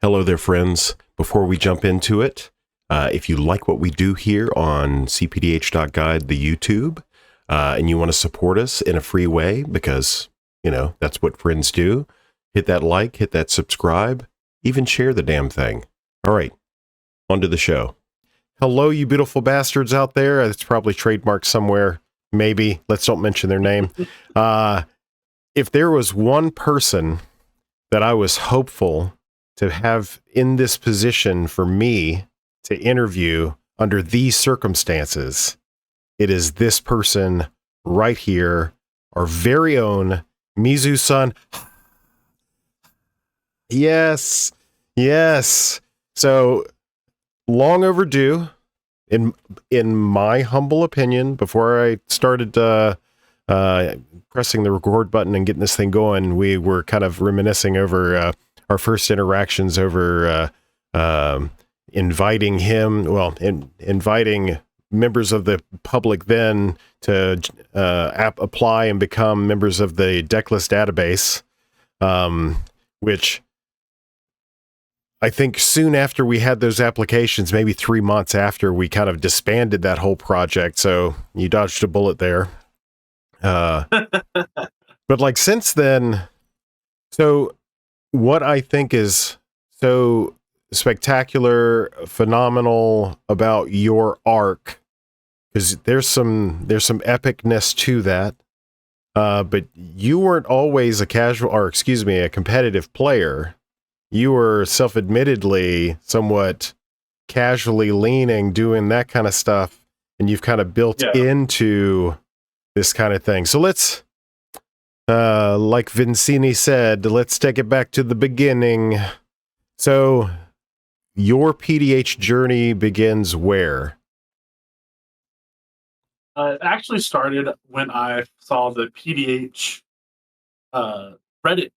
Hello there, friends. Before we jump into it, if you like what we do here on cPDH.guide, the YouTube, and you want to support us in a free way, because, you know, that's what friends do, hit that like, hit that subscribe, even share the damn thing. All right, on to the show. Hello, you beautiful bastards out there. It's probably trademarked somewhere. Maybe. Let's don't mention their name. If there was one person that I was hopeful to have in this position for me to interview under these circumstances, it is this person right here, our very own MizuSun. Yes. So long overdue, in my humble opinion. Before I started pressing the record button and getting this thing going, we were kind of reminiscing over our first interactions over inviting members of the public then to apply and become members of the Decklist database, which I think soon after we had those applications, maybe 3 months after, we kind of disbanded that whole project. So you dodged a bullet there. But like since then, so what I think is so spectacular, phenomenal about your arc, because there's some epicness to that. But you weren't always a competitive player. You were self-admittedly somewhat casually leaning, doing that kind of stuff, and you've kind of built into this kind of thing. So let's, like Vincini said, let's take it back to the beginning. So your PDH journey begins where? It actually started when I saw the PDH Reddit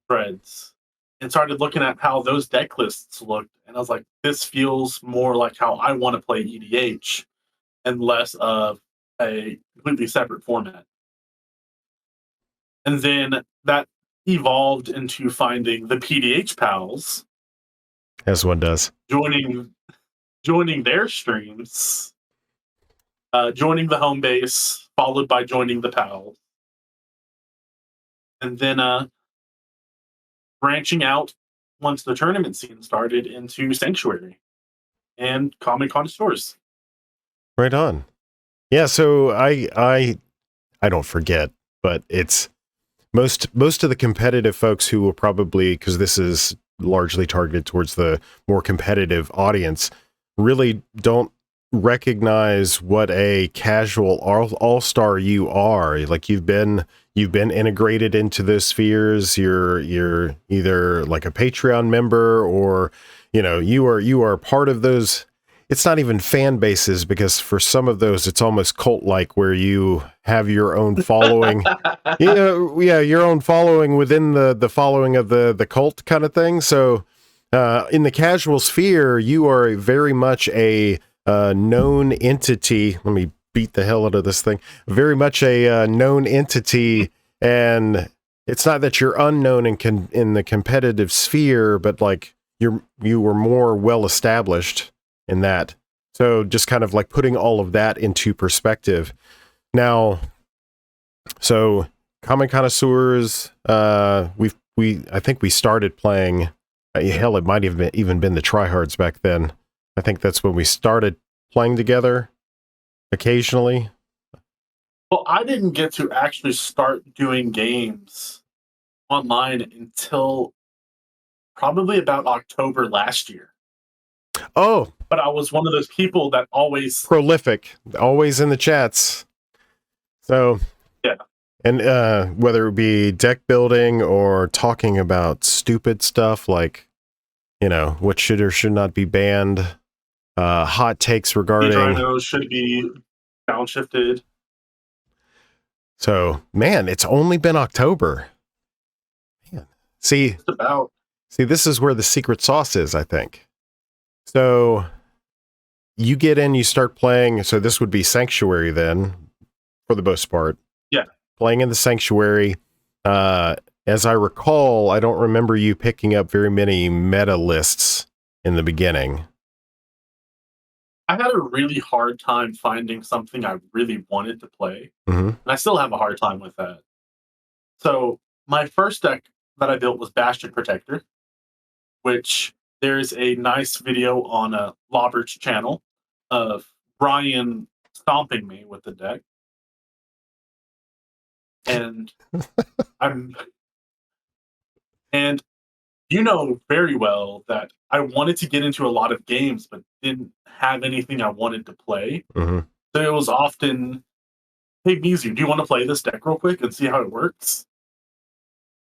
threads and started looking at how those deck lists looked. And I was like, this feels more like how I want to play EDH and less of a completely separate format. And then that evolved into finding the PDH pals. As one does. Joining their streams. Joining the home base, followed by joining the pals. And then branching out once the tournament scene started into Sanctuary and Comic Connoisseurs. Right on. Yeah, so I don't forget, but it's most of the competitive folks who will probably, because this is largely targeted towards the more competitive audience, really don't recognize what a casual all-star you are. Like you've been integrated into those spheres. You're either like a Patreon member, or you are part of those. It's not even fan bases, because for some of those it's almost cult-like, where you have your own following. Your own following within the following of the cult kind of thing. So in the casual sphere, you are very much a known entity. Let me beat the hell out of this thing. Very much a known entity, and it's not that you're unknown in the competitive sphere, but like you were more well established in that. So just kind of like putting all of that into perspective. Now, so Comic Connoisseurs, I think we started playing. Hell, it might have even been the tryhards back then. I think that's when we started playing together occasionally. Well, I didn't get to actually start doing games online until probably about October last year. Oh. But I was one of those people that always... prolific, always in the chats. So, yeah. And whether it be deck building or talking about stupid stuff like, what should or should not be banned, hot takes regarding... Rhinos should be downshifted. So, man, it's only been October. Man. See, this is where the secret sauce is, I think. So, you get in, you start playing. So this would be Sanctuary then, for the most part. Yeah. Playing in the Sanctuary. as I recall, I don't remember you picking up very many meta lists in the beginning. I had a really hard time finding something I really wanted to play, Mm-hmm. and I still have a hard time with that. So my first deck that I built was Bastion Protector, which there's a nice video on a Lobbert's channel of Brian stomping me with the deck. And I'm and you know very well that I wanted to get into a lot of games but didn't have anything I wanted to play. Mm-hmm. So it was often, hey Mizu, do you want to play this deck real quick and see how it works?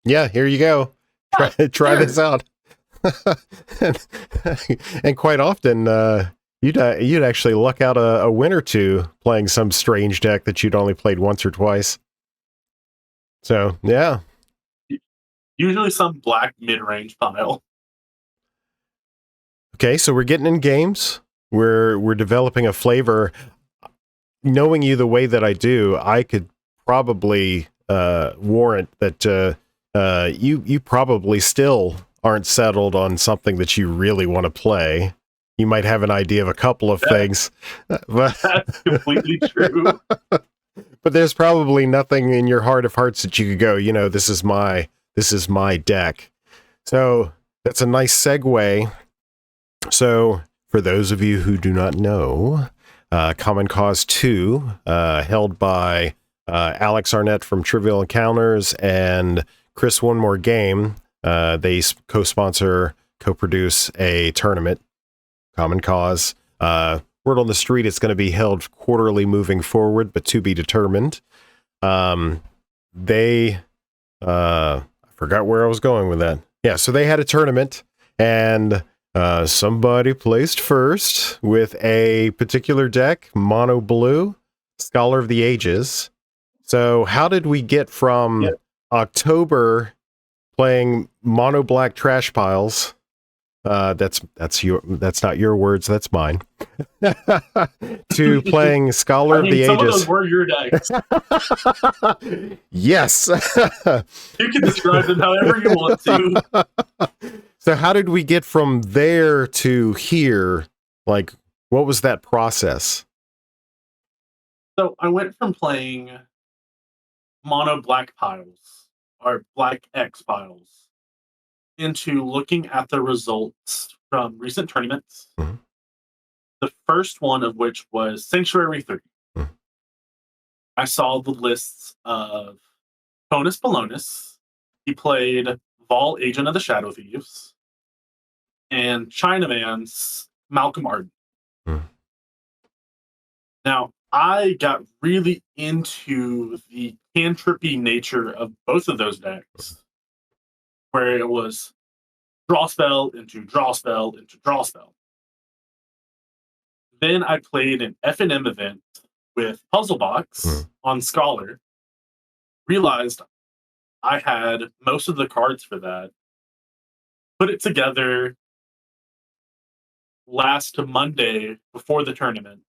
Yeah, here you go. Try Sure. this out. and quite often, you'd actually luck out a win or two playing some strange deck that you'd only played once or twice. So yeah. Usually some black mid-range pile. Okay, so we're getting in games. We're developing a flavor. Knowing you the way that I do, I could probably warrant that you probably still aren't settled on something that you really want to play. You might have an idea of a couple of things, but That's completely true. but there's probably nothing in your heart of hearts that you could go, this is my deck. So that's a nice segue. So for those of you who do not know, Common Cause 2, held by Alex Arnett from Trivial Encounters and Chris One More Game, they co-sponsor, co-produce a tournament, Common Cause. Word on the street, it's going to be held quarterly moving forward, but to be determined. I forgot where I was going with that. Yeah, so they had a tournament, and somebody placed first with a particular deck, Mono Blue, Scholar of the Ages. So how did we get from October playing Mono Black Trash Piles? That's not your words, that's mine. To playing Scholar of the some Ages. of those were your decks. Yes. You can describe them however you want to. So how did we get from there to here? Like, what was that process? So I went from playing mono black piles or black X piles into looking at the results from recent tournaments. Mm-hmm. The first one of which was Sanctuary 3. Mm-hmm. I saw the lists of Honus Polonus. He played Vol, Agent of the Shadow Thieves, and Chinaman's Malcolm Arden. Mm-hmm. Now, I got really into the cantrippy nature of both of those decks, where it was draw spell into draw spell into draw spell. Then I played an F&M event with Puzzle Box on Scholar, realized I had most of the cards for that, put it together last Monday before the tournament.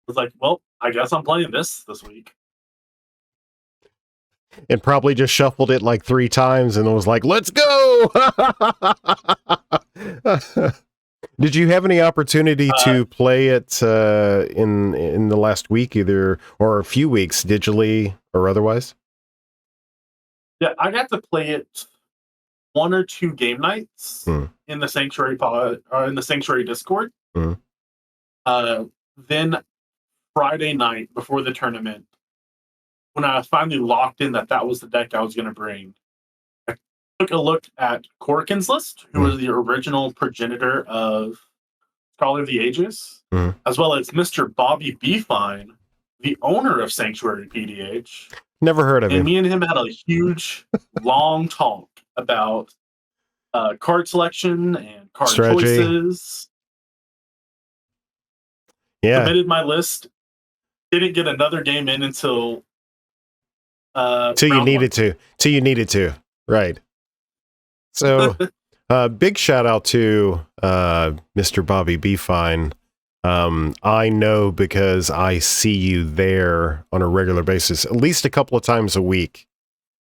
I was like, well, I guess I'm playing this week. And probably just shuffled it like 3 times and was like, let's go! Did you have any opportunity to play it in the last week, either, or a few weeks, digitally or otherwise? Yeah, I got to play it 1 or 2 game nights in the Sanctuary in the Sanctuary Discord. Then Friday night before the tournament, when I finally locked in that was the deck I was going to bring, I took a look at Corkin's list, who was the original progenitor of Scholar of the Ages, as well as Mr. Bobby Beefine, the owner of Sanctuary PDH. Never heard of him. And me and him had a huge, long talk about card selection and card strategy. Choices. Yeah. Submitted my list. Didn't get another game in until till you needed to. Right. So big shout out to Mr. Bobby Beefine. I know because I see you there on a regular basis, at least a couple of times a week.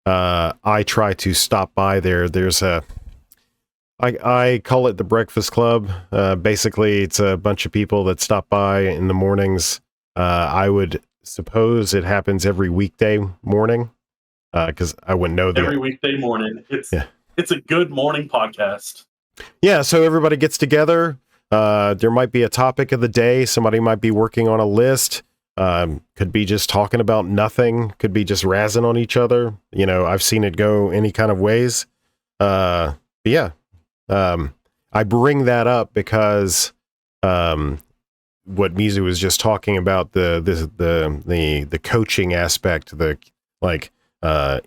I try to stop by there. I call it the Breakfast Club. Basically, it's a bunch of people that stop by in the mornings. I would suppose it happens every weekday morning, because I wouldn't know every weekday morning. Yeah. It's a good morning podcast. Yeah, so everybody gets together. There might be a topic of the day. Somebody might be working on a list. Could be just talking about nothing. Could be just razzing on each other. I've seen it go any kind of ways. But yeah. I bring that up because what Mizu was just talking about, the coaching aspect,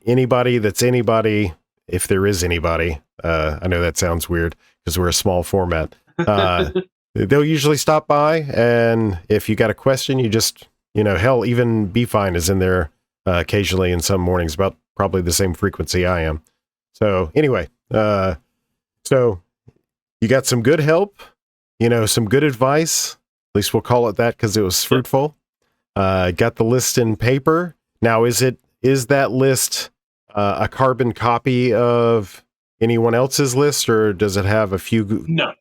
anybody that's anybody, if there is anybody. I know that sounds weird because we're a small format. They'll usually stop by, and if you got a question, you just, hell, even Be Fine is in there occasionally in some mornings, about probably the same frequency I am. So anyway, so you got some good help, some good advice. At least we'll call it that because it was fruitful. Got the list in paper. Now, is that list a carbon copy of anyone else's list, or does it have a few? No.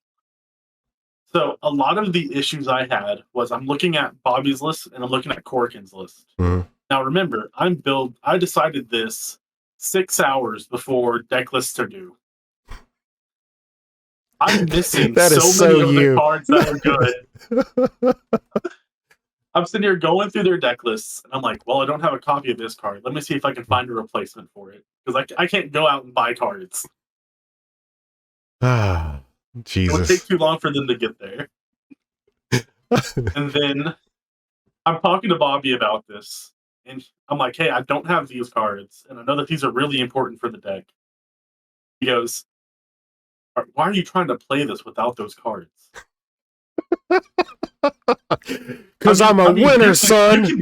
So a lot of the issues I had was I'm looking at Bobby's list and I'm looking at Corkin's list. Mm-hmm. Now remember, I decided this 6 hours before deck lists are due. I'm missing that so is many so of you. the cards that are good. I'm sitting here going through their deck lists, and I'm like, well, I don't have a copy of this card. Let me see if I can find a replacement for it. Because I can't go out and buy cards. Ah, Jesus. It would take too long for them to get there. And then I'm talking to Bobby about this, and I'm like, hey, I don't have these cards, and I know that these are really important for the deck. He goes, why are you trying to play this without those cards? Because I'm a winner, son. You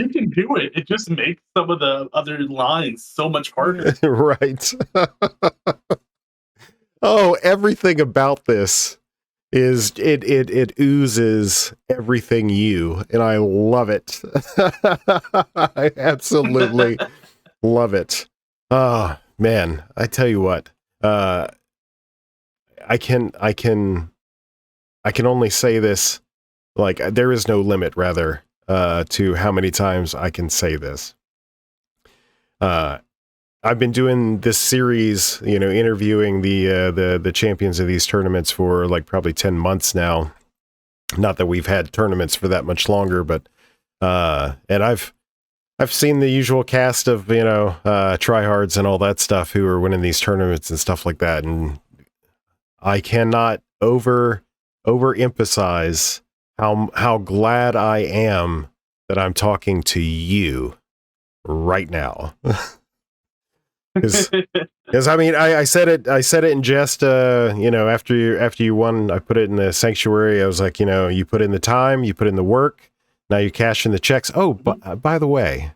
can do it. It just makes some of the other lines so much harder. Right. Oh, everything about this is it oozes everything you, and I love it. I absolutely love it. Oh man, I tell you what, I can only say this, like, there is no limit, rather, to how many times I can say this. I've been doing this series, interviewing the champions of these tournaments for like probably 10 months now. Not that we've had tournaments for that much longer, but and I've seen the usual cast of, tryhards and all that stuff who are winning these tournaments and stuff like that, and I cannot overemphasize how glad I am that I'm talking to you right now. Because I said it in jest, after you won, I put it in the sanctuary. I was like, you put in the time, you put in the work, now you cash in the checks. Oh, by the way,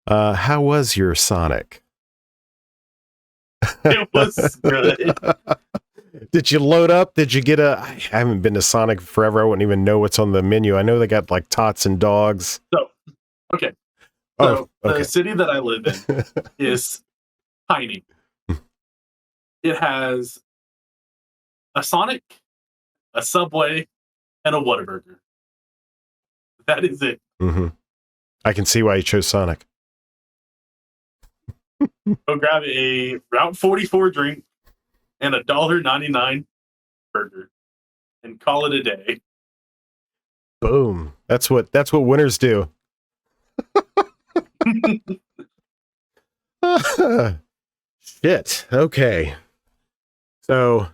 how was your Sonic? It was good. Did you load up? Did you get I haven't been to Sonic forever. I wouldn't even know what's on the menu. I know they got like tots and dogs. So, okay. So the city that I live in is tiny. It has a Sonic, a Subway, and a Whataburger. That is it. Mm-hmm. I can see why you chose Sonic. Go grab a Route 44 drink and a $1.99 burger and call it a day. Boom. That's what winners do. Shit. Okay. So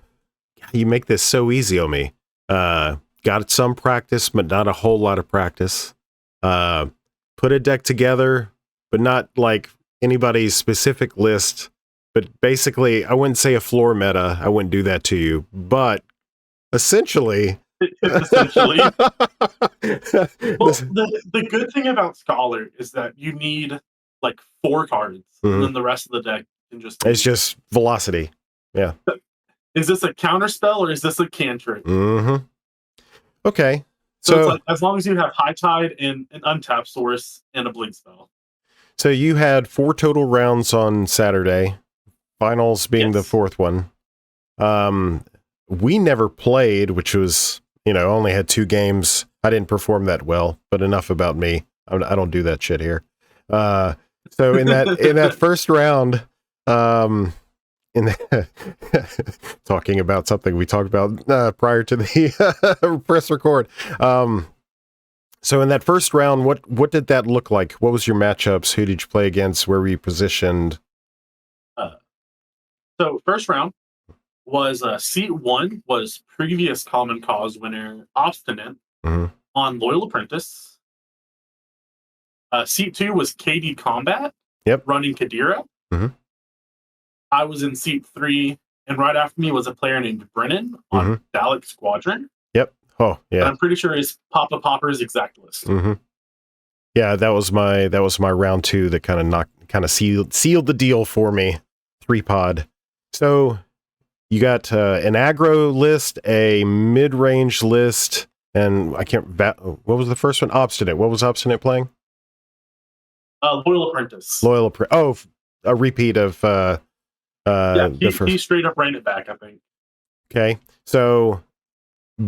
you make this so easy on me. Got some practice, but not a whole lot of practice. Put a deck together, but not like anybody's specific list. But basically, I wouldn't say a floor meta. I wouldn't do that to you. But essentially. Well, the good thing about Scholar is that you need like 4 cards, and then the rest of the deck can just. It's just velocity. Yeah. Is this a counter spell or is this a cantrip? Mm-hmm. Okay. So it's like, as long as you have High Tide and an untap source and a blink spell. So you had 4 total rounds on Saturday, finals being the Yes. 4th one. We never played, which was, only had 2 games. I didn't perform that well, but enough about me. I don't do that shit here. So in that first round, talking about something we talked about prior to the press record. So in that first round, what did that look like? What was your matchups? Who did you play against? Where were you positioned? So first round was seat 1 was previous Common Cause winner Obstinate Mhm. on Loyal Apprentice. Seat 2 was KD Combat Yep. running Kadira. Mhm. I was in seat 3, and right after me was a player named Brennan on Dalek Squadron. Yep. Oh, And yeah. I'm pretty sure is Papa Popper's exact list. Mm-hmm. Yeah, that was my round 2 that kind of sealed the deal for me. 3-pod. So you got an aggro list, a mid-range list, and what was the first one? Obstinate. What was Obstinate playing? Loyal Apprentice. A repeat of the first. He straight up ran it back, I think. Okay, so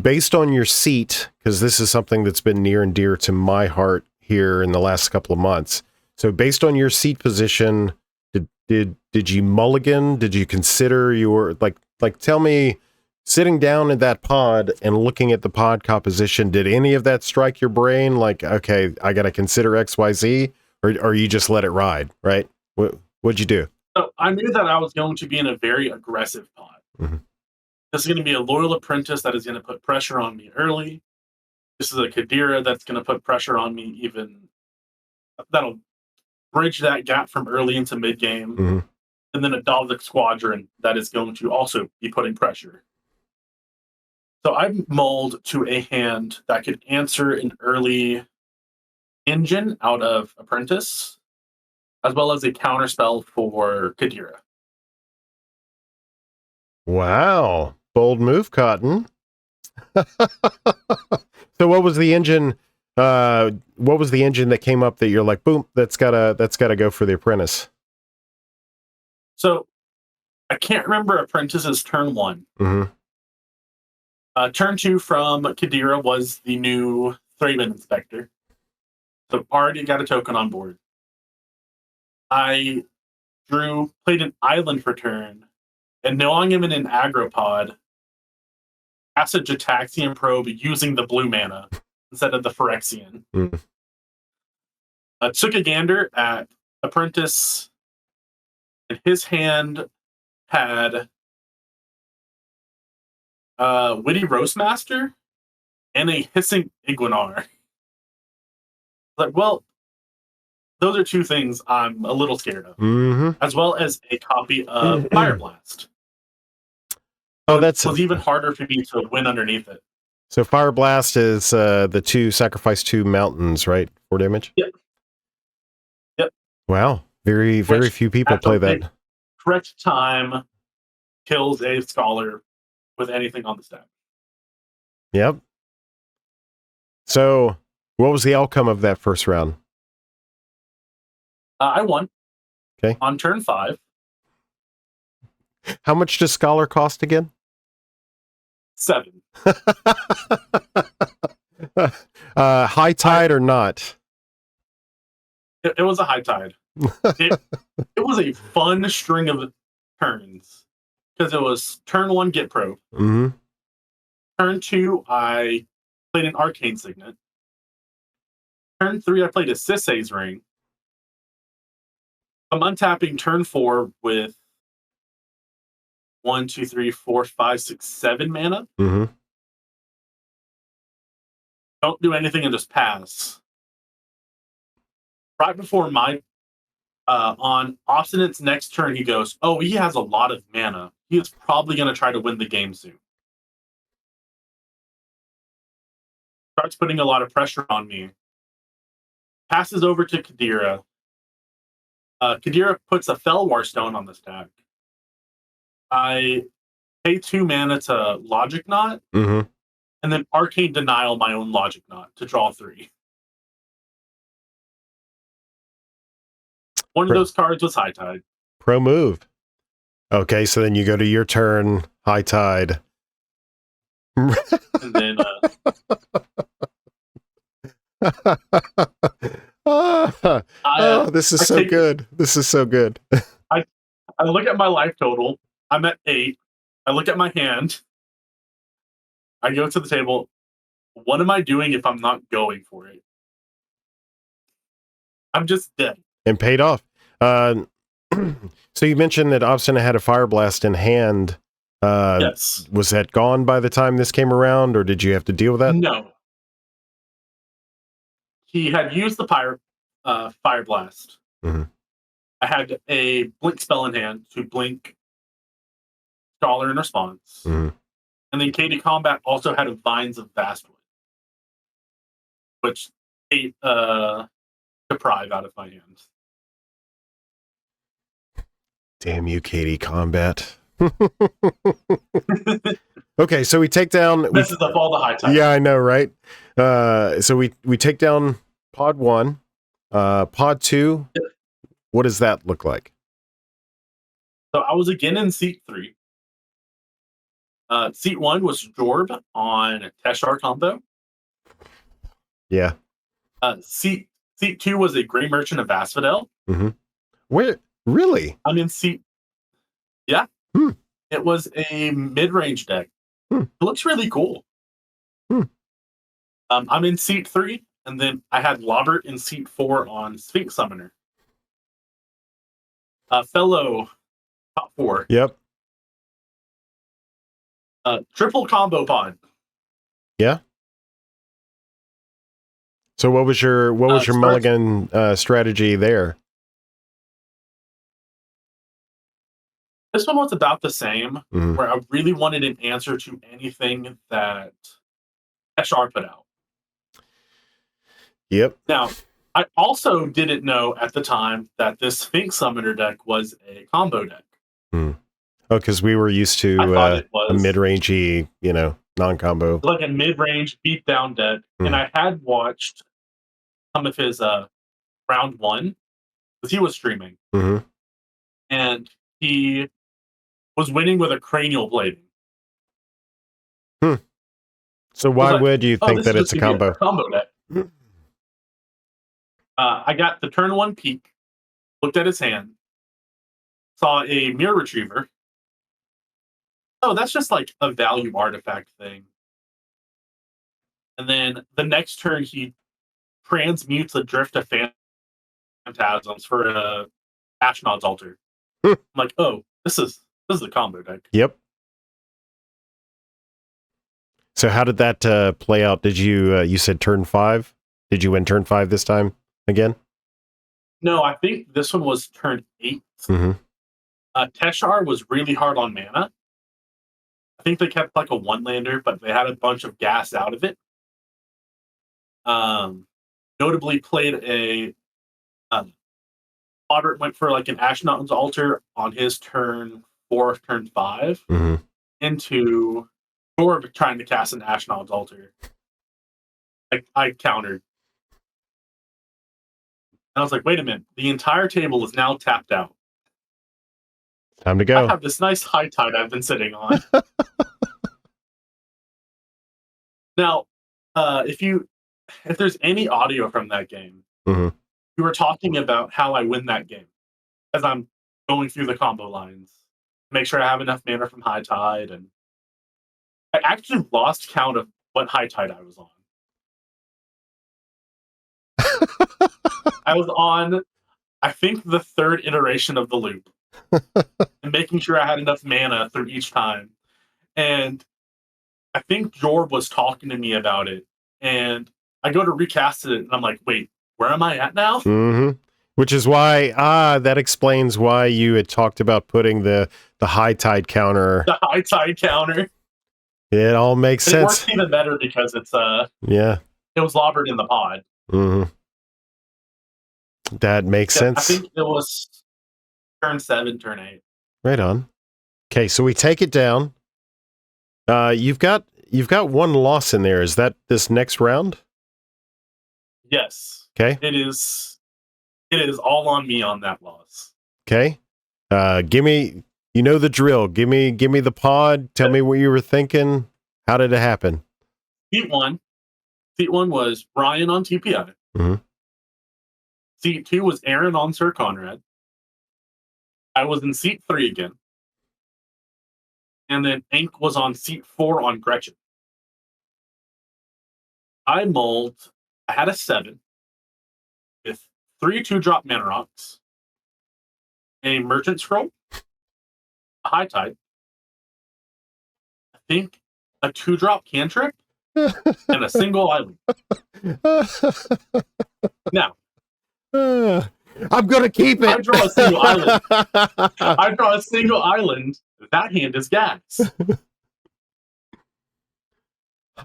based on your seat, because this is something that's been near and dear to my heart here in the last couple of months. So based on your seat position, did you mulligan? Did you consider your like tell me, sitting down in that pod and looking at the pod composition, did any of that strike your brain? Like, okay, I got to consider XYZ, or you just let it ride, right? What'd you do? So I knew that I was going to be in a very aggressive pod. Mm-hmm. This is going to be a Loyal Apprentice that is going to put pressure on me early. This is a Kadira that's going to put pressure on me even. That'll bridge that gap from early into mid game. Mm-hmm. And then a Dalek Squadron that is going to also be putting pressure. So I mulled to a hand that could answer an early engine out of Apprentice, as well as a counterspell for Kadira. Wow. Bold move, Cotton. So what was the engine that came up that you're like, boom, that's gotta go for the Apprentice? So I can't remember Apprentice's turn 1. Mm-hmm. Turn 2 from Kadira was the new Thraben Inspector. So already got a token on board. I played an island for turn, and knowing him in an agropod, cast a Jataxian probe using the blue mana instead of the Phyrexian. Mm. Took a gander at Apprentice, and his hand had Witty Roastmaster and a Hissing Iguanar. Like, well, those are 2 things I'm a little scared of, as well as a copy of Fire Blast. Oh, it was even harder for me to win underneath it. So Fire Blast is the sacrifice 2 mountains, right? 4 damage? Yep. Wow. Very few people play that. Correct time kills a scholar with anything on the stack. Yep. So what was the outcome of that first round? I won. Okay. On turn 5. How much does Scholar cost again? 7. High tide or not? It was a high tide. It was a fun string of turns because it was turn 1 get probe. Mm-hmm. Turn 2 I played an Arcane Signet. Turn 3 I played a Sisay's Ring. I'm untapping turn 4 with 1, 2, 3, 4, 5, 6, 7 mana. Mm-hmm. Don't do anything and just pass. Right before my on Obstinate's next turn, he goes, "Oh, he has a lot of mana. He is probably going to try to win the game soon." Starts putting a lot of pressure on me. Passes over to Kadira. Kadira puts a Felwar Stone on the stack. I pay 2 mana to Logic Knot, Mm-hmm. and then Arcane Denial my own Logic Knot to draw 3. One of those cards was High Tide. Pro move. Okay, so then you go to your turn, High Tide. And then this is so good. This is so good. I look at my life total. I'm at 8. I look at my hand. I go to the table. What am I doing if I'm not going for it? I'm just dead. And paid off. So you mentioned that Obstinate had a Fire Blast in hand. Yes. Was that gone by the time this came around, or did you have to deal with that? No. He had used the Fire Blast. Mm-hmm. I had a blink spell in hand to blink Scholar in response. Mm-hmm. And then KD Combat also had a Vines of Vastwood, which ate Deprive out of my hands. Damn you, KD Combat. Okay, so we take down. This is up all the High Tide. Yeah, I know, right? So we take down Pod 1. Pod 2, what does that look like? So I was again in seat 3. Seat 1 was Jorb on Teshar combo. Yeah. Seat 2 was a Grey Merchant of Asphodel. Mm-hmm. Where? Really? I'm in seat. Yeah. It was a mid-range deck. It looks really cool. I'm in seat 3, and then I had Lobert in seat 4 on Sphinx Summoner. Fellow top 4. Yep. Triple combo pod. Yeah. So what was your mulligan strategy there? This one was about the same, where I really wanted an answer to anything that Eshar put out. Yep. Now, I also didn't know at the time that this Sphinx Summoner deck was a combo deck. Oh, because we were used to a mid-rangey, non-combo. Like a mid-range beatdown deck. And I had watched some of his round 1, because he was streaming. And he was winning with a cranial plating. So why would you think that it's a combo? Combo deck. I got the turn 1 peek, looked at his hand, saw a Mirror Retriever. Oh, that's just like a value artifact thing. And then the next turn, he transmutes a Drift of Phantasms for a Ashnod's Altar. I'm like, oh, this is a combo deck. Yep. So how did that play out? Did you said turn 5? Did you win turn 5 this time again? No, I think this one was turn 8. Teshar was really hard on mana. I think they kept like a 1-lander, but they had a bunch of gas out of it. Notably played a Robert went for like an Ashnod's Altar on his turn 4, turn 5 into Jorb trying to cast an Ashnod's Altar. I countered. And I was like, wait a minute, the entire table is now tapped out. Time to go. I have this nice High Tide I've been sitting on. Now, if there's any audio from that game, you were talking about how I win that game as I'm going through the combo lines, make sure I have enough mana from High Tide, and I actually lost count of what High Tide I was on. I was on, I think, the 3rd iteration of the loop, and making sure I had enough mana through each time. And I think Jorb was talking to me about it, and I go to recast it, and I'm like, wait, where am I at now? Which is why, that explains why you had talked about putting the High Tide counter. The High Tide counter. It all makes sense. It works even better because it's it was lobbered in the pod. That makes sense. I think it was turn 7, turn 8. Right on. Okay, so we take it down. You've got one loss in there. Is that this next round? Yes. Okay. It is It is all on me on that loss. Okay. Give me, you know the drill. Give me the pod. Tell me what you were thinking. How did it happen? Seat one was Ryan on TPI. Mm-hmm. Seat 2 was Aaron on Sir Conrad. I was in seat 3 again. And then Ank was on seat 4 on Gretchen. I had a 7 with 3 2-drop mana rocks, a merchant scroll, a high tide, I think a 2-drop cantrip, and a single island. Now, I'm gonna keep it. I draw a single island. I draw a single island. That hand is gas.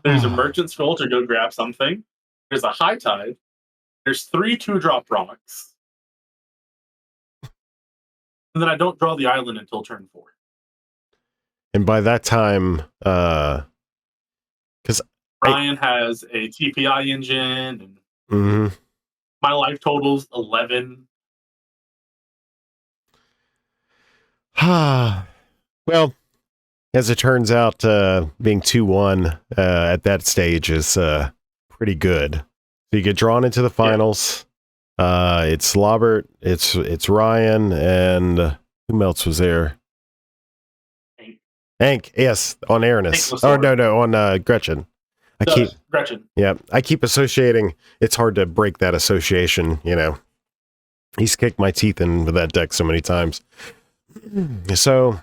There's a merchant scroll to go grab something. There's a high tide. There's 3 2-drop rocks. And then I don't draw the island until turn 4. And by that time, because Ryan has a TPI engine, and my life total's 11. Well, as it turns out, being 2-1 at that stage is pretty good. So you get drawn into the finals. It's Lobert, it's Ryan, and who else was there? Hank, yes, on Ernest. Oh no, on Gretchen. Gretchen. Yeah, I keep associating. It's hard to break that association. You know, he's kicked my teeth into that deck so many times. So,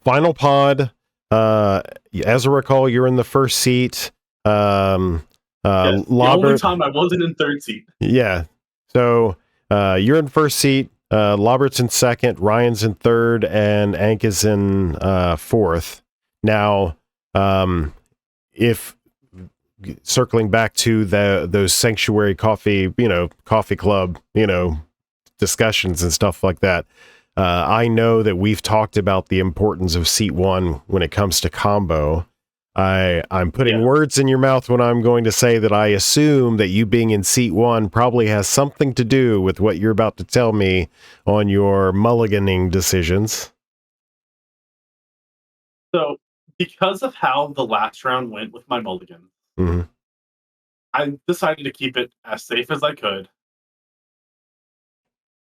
final pod. As I recall, you're in the first seat. Yes, the only time I wasn't in third seat. Yeah. So you're in first seat. Lobert's in second. Ryan's in third, and Ank is in fourth. Now, if circling back to those sanctuary coffee club, discussions and stuff like that. I know that we've talked about the importance of seat 1 when it comes to combo. I'm putting words in your mouth when I'm going to say that I assume that you being in seat 1 probably has something to do with what you're about to tell me on your mulliganing decisions. So, because of how the last round went with my mulligan, I decided to keep it as safe as I could.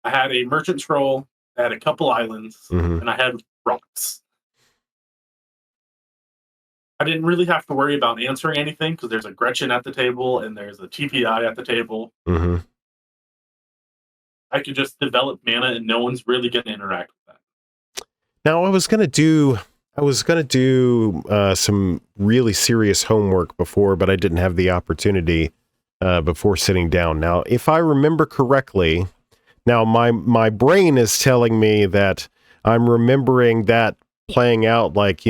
I had a merchant scroll, I had a couple islands, and I had rocks. I didn't really have to worry about answering anything because there's a Gretchen at the table and there's a TPI at the table. I could just develop mana and no one's really going to interact with that. Now, I was going to do some really serious homework before, but I didn't have the opportunity before sitting down. Now, if I remember correctly, now my brain is telling me that I'm remembering that playing out like,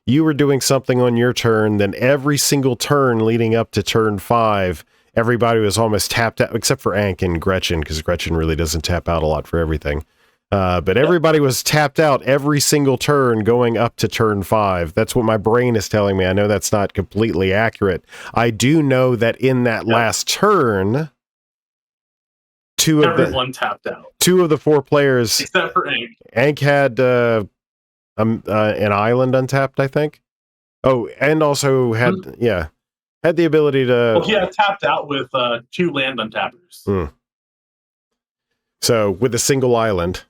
you were doing something on your turn, then every single turn leading up to turn 5, everybody was almost tapped out, except for Ank and Gretchen, because Gretchen really doesn't tap out a lot for everything. But everybody was tapped out every single turn going up to turn 5. That's what my brain is telling me. I know that's not completely accurate. I do know that in that last turn, everyone tapped out. 2 of the 4 players, except for Ank. Ank had an island untapped, I think. Oh, and also had had the ability to. Well, he had tapped out with 2 land untappers. So with a single island.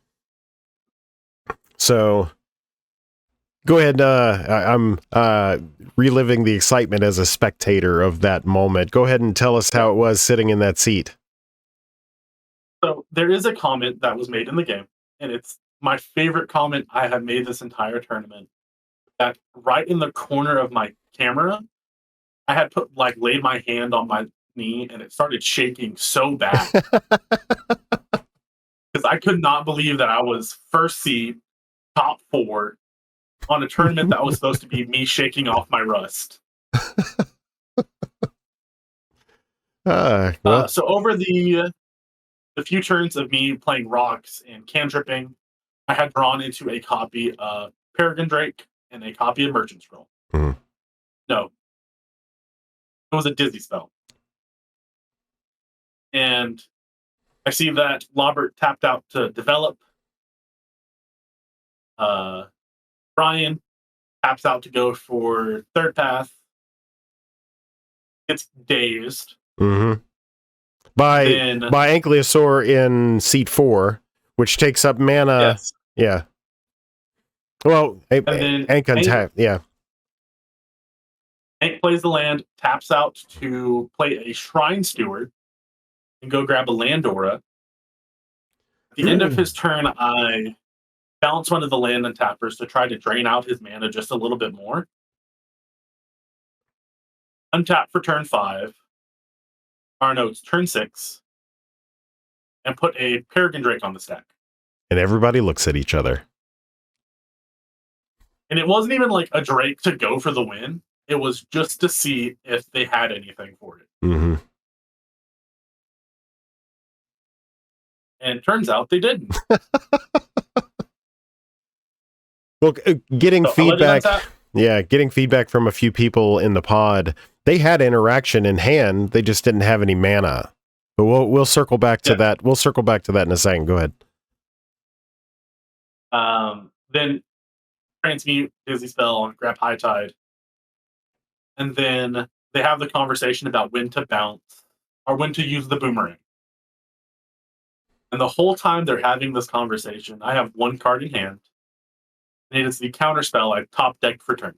So go ahead. I'm reliving the excitement as a spectator of that moment. Go ahead and tell us how it was sitting in that seat. So there is a comment that was made in the game, and it's my favorite comment I have made this entire tournament. That right in the corner of my camera, I had laid my hand on my knee, and it started shaking so bad because I could not believe that I was first seed, top 4 on a tournament that was supposed to be me shaking off my rust. So over the few turns of me playing rocks and cantripping, I had drawn into a copy of Peregrine Drake and a copy of Merchant Scroll. No. It was a Dizzy spell. And I see that Lobert tapped out to develop. Brian taps out to go for third path. Gets dazed. Mm-hmm. By Then Ankylosaur in seat 4, which takes up mana. yes. Yeah. Well, And then Hank, yeah. Hank plays the land, taps out to play a Shrine Steward and go grab a Landora. At the end of his turn, I bounce one of the land untappers to try to drain out his mana just a little bit more. Untap for turn 5. Or no, it's turn 6. And put a Peregrine Drake on the stack. And everybody looks at each other. And it wasn't even like a Drake to go for the win. It was just to see if they had anything for it. Mm-hmm. And it turns out they didn't. Well, getting feedback from a few people in the pod. They had interaction in hand. They just didn't have any mana. But we'll circle back to that. We'll circle back to that in a second. Go ahead. Then transmute, Dizzy Spell, grab High Tide. And then they have the conversation about when to bounce or when to use the boomerang. And the whole time they're having this conversation, I have one card in hand. And it is the counter spell I top decked for turn.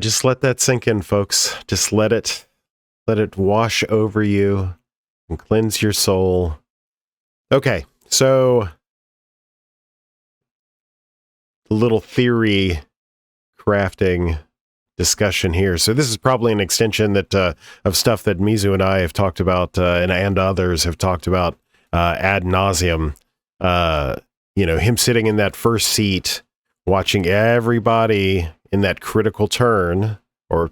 Just let that sink in, folks. Just let it wash over you and cleanse your soul. Okay, so a little theory crafting discussion here. So this is probably an extension that of stuff that Mizu and I have talked about, and others have talked about ad nauseum. Him sitting in that first seat, watching everybody in that critical turn or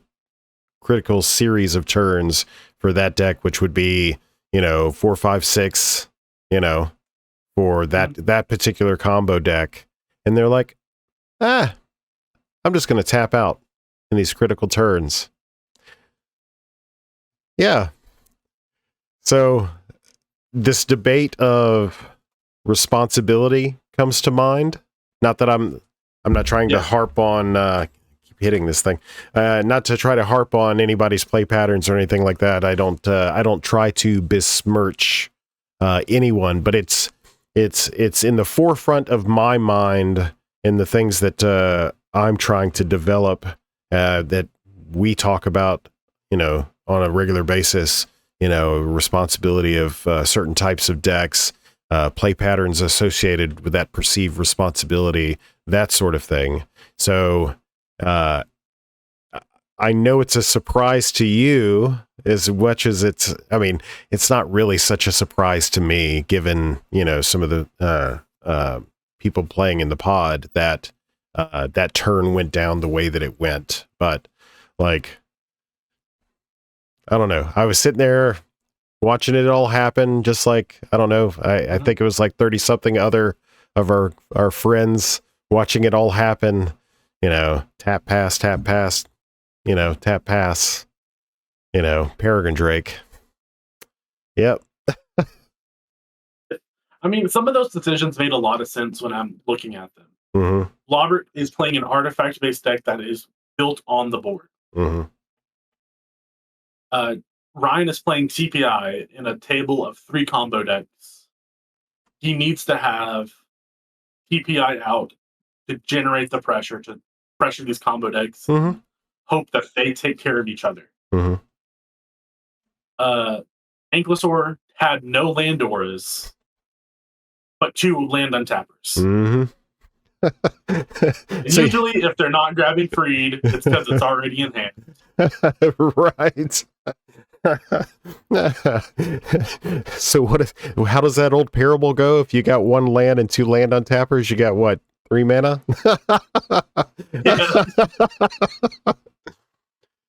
critical series of turns for that deck, which would be 4, 5, 6, for that particular combo deck, and they're like, I'm just going to tap out in these critical turns. Yeah. So this debate of responsibility comes to mind. Not that I'm not trying to harp on keep hitting this thing. Not to try to harp on anybody's play patterns or anything like that. I don't try to besmirch anyone, but it's in the forefront of my mind in the things that I'm trying to develop, that we talk about, on a regular basis, responsibility of certain types of decks, play patterns associated with that perceived responsibility, that sort of thing. So I know it's a surprise to you as much as it's not really such a surprise to me, given, some of the people playing in the pod that that turn went down the way that it went. But like, I don't know. I was sitting there watching it all happen, just like, I don't know. I think it was like 30 something other of our friends watching it all happen, tap pass, tap pass, tap pass, Peregrine Drake. Yep. I mean, some of those decisions made a lot of sense when I'm looking at them. Mm-hmm. Lobert is playing an artifact-based deck that is built on the board. Mm-hmm. Ryan is playing TPI in a table of 3 combo decks. He needs to have TPI out to generate the pressure, to pressure these combo decks, hope that they take care of each other. Mm-hmm. Ankylosaur had no Landoras, but 2 land untappers. Mm-hmm. So usually, if they're not grabbing freed, it's because it's already in hand. Right. So how does that old parable go? If you got 1 land and 2 land untappers, you got what? 3 mana?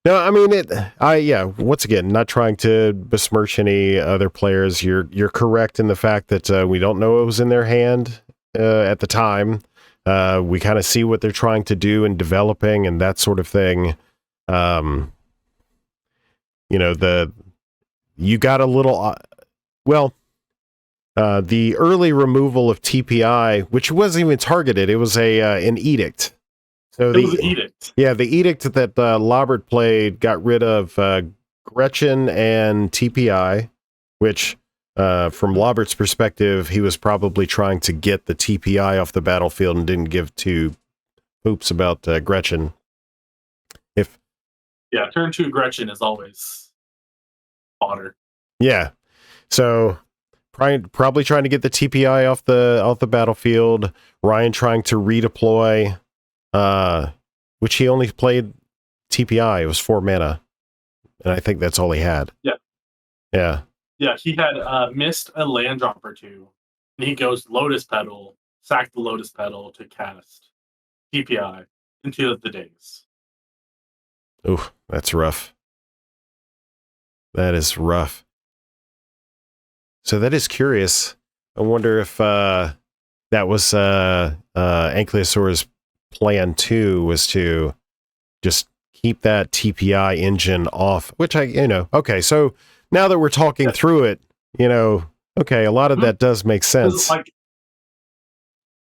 No, I mean once again, not trying to besmirch any other players. You're correct in the fact that we don't know what was in their hand at the time. We kind of see what they're trying to do and developing and that sort of thing. you got a little, the early removal of TPI, which wasn't even targeted, it was an edict. So It was an edict. Yeah, the edict that Lobert played got rid of Gretchen and TPI, which, from Lobert's perspective, he was probably trying to get the TPI off the battlefield and didn't give two hoops about Gretchen. Turn 2 Gretchen is always fodder. Yeah, so probably trying to get the TPI off the battlefield. Ryan trying to redeploy, which he only played TPI. It was 4 mana, and I think that's all he had. Yeah. He had missed a land drop or two, and he goes Lotus Petal, sack the Lotus Petal to cast TPI into the days. Ooh, that's rough. That is rough. So that is curious. I wonder if that was Ankylosaur's plan too, was to just keep that TPI engine off, which okay, so now that we're talking through it, okay, a lot of that does make sense. Like,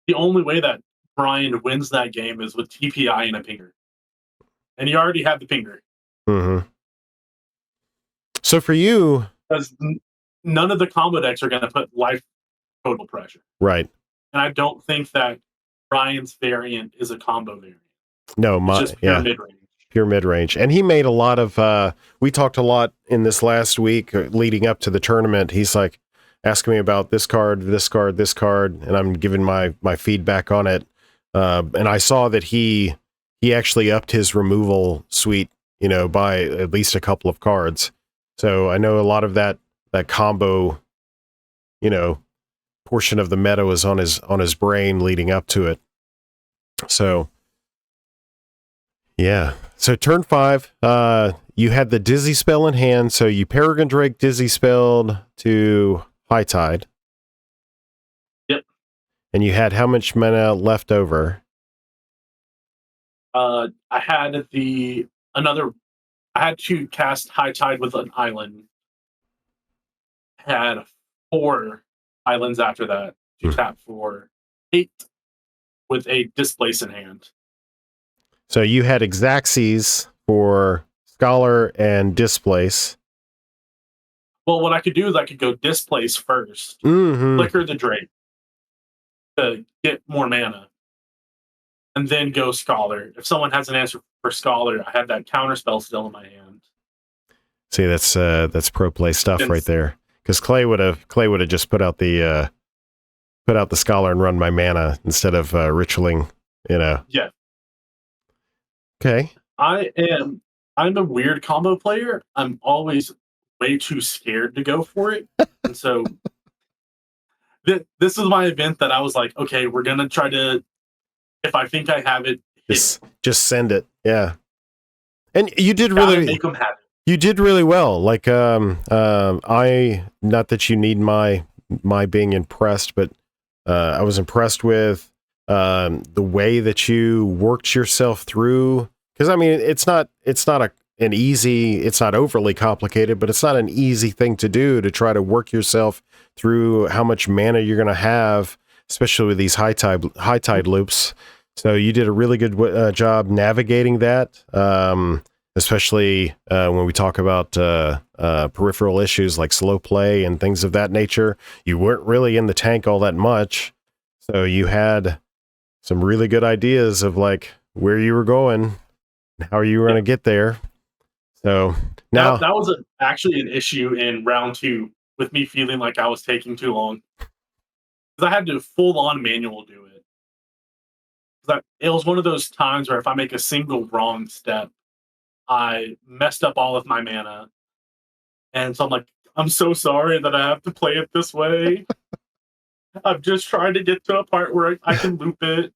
the only way that Brian wins that game is with TPI and a pinger. And he already had the pinger. Mm-hmm. So for you... Because none of the combo decks are going to put life total pressure. Right. And I don't think that Brian's variant is a combo variant. No, it's just pure mid-range. Pure mid-range. And he made a lot of... we talked a lot in this last week leading up to the tournament. He's like asking me about this card, this card, this card, and I'm giving my feedback on it. And I saw that he actually upped his removal suite, by at least a couple of cards. So I know a lot of that combo, portion of the meta was on his brain leading up to it. So yeah. So turn 5, you had the Dizzy spell in hand, so you Peregrine Drake Dizzy spelled to High Tide. Yep. And you had how much mana left over? I had to cast High Tide with an island. Had 4 islands after that to tap for 8 with a Displace in hand. So you had Xaxes for Scholar and Displace. Well, what I could do is I could go Displace first, flicker the Drake to get more mana, and then go Scholar. If someone has an answer for Scholar, I have that counter spell still in my hand. See, that's pro play stuff right there. Because Clay would have just put out the Scholar and run my mana instead of ritualing, Yeah. Okay. I'm a weird combo player. I'm always way too scared to go for it. And so this is my event that I was like, okay, we're going to try to, if I think I have it, just send it. Yeah. And you did really make them happy. You did really well. Like, not that you need my being impressed, but I was impressed with the way that you worked yourself through. Because I mean, it's not overly complicated, but it's not an easy thing to do, to try to work yourself through how much mana you're going to have, especially with these high tide loops. So you did a really good job navigating that. Especially when we talk about peripheral issues like slow play and things of that nature. You weren't really in the tank all that much, so you had some really good ideas of like where you were going and how you were going to get there. So now that was actually an issue in round 2 with me feeling like I was taking too long, because I had to full on manual do it. It was one of those times where if I make a single wrong step, I messed up all of my mana. And so I'm like, I'm so sorry that I have to play it this way. I'm just trying to get to a part where I can loop it.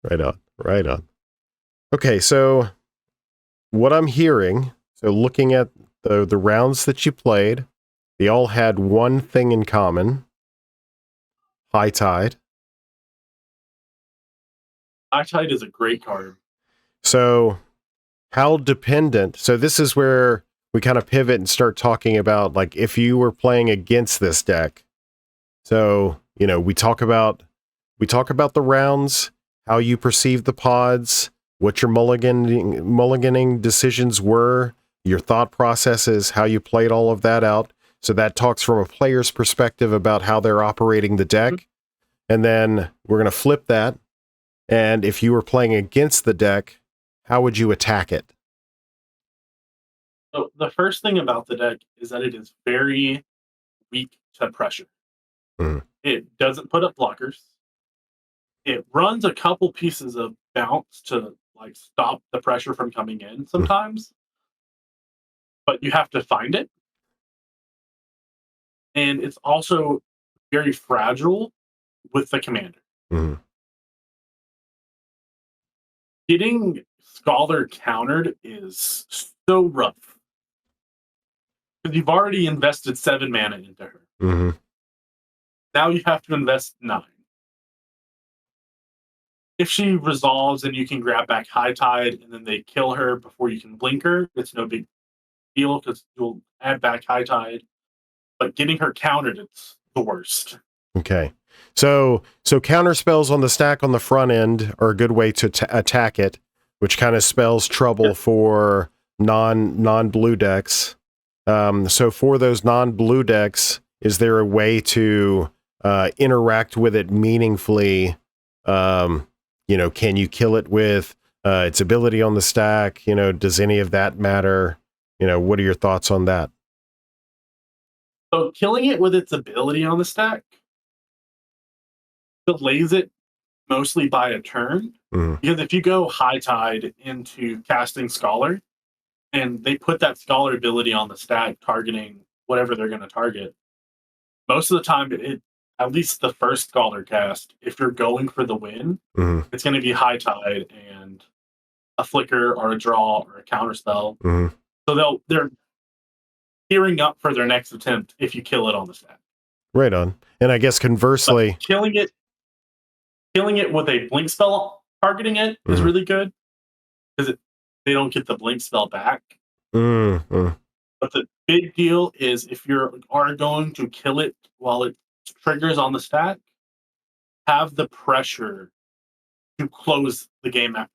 Right on. Okay, so what I'm hearing, so looking at the rounds that you played, they all had one thing in common. High Tide. High Tide is a great card. So how dependent. So this is where we kind of pivot and start talking about, like, if you were playing against this deck. So, we talk about the rounds, how you perceive the pods, what your mulliganing decisions were, your thought processes, how you played all of that out. So that talks from a player's perspective about how they're operating the deck. And then we're going to flip that. And if you were playing against the deck, how would you attack it? So the first thing about the deck is that it is very weak to pressure. Mhm. It doesn't put up blockers. It runs a couple pieces of bounce to like stop the pressure from coming in sometimes, but you have to find it. And it's also very fragile with the commander. Mhm. Getting Scholar countered is so rough because you've already invested 7 mana into her. Mhm. Now you have to invest 9. If she resolves and you can grab back High Tide and then they kill her before you can blink her, it's no big deal because you'll add back High Tide. But getting her countered, it's the worst. Okay. So counter spells on the stack on the front end are a good way to attack it, which kind of spells trouble for non-blue decks. So for those non-blue decks, is there a way to interact with it meaningfully? Can you kill it with its ability on the stack? Does any of that matter? What are your thoughts on that? So killing it with its ability on the stack delays it mostly by a turn. Mhm. Because if you go High Tide into casting Scholar, and they put that Scholar ability on the stack targeting whatever they're going to target, most of the time, at least the first Scholar cast, if you're going for the win, Mhm. it's going to be High Tide and a flicker or a draw or a counter spell. Mhm. So they're gearing up for their next attempt if you kill it on the stack. Right on. And I guess But conversely, killing it with a blink spell targeting it is Mhm. really good because they don't get the blink spell back. Mhm. But the big deal is if you are going to kill it while it triggers on the stack, have the pressure to close the game out,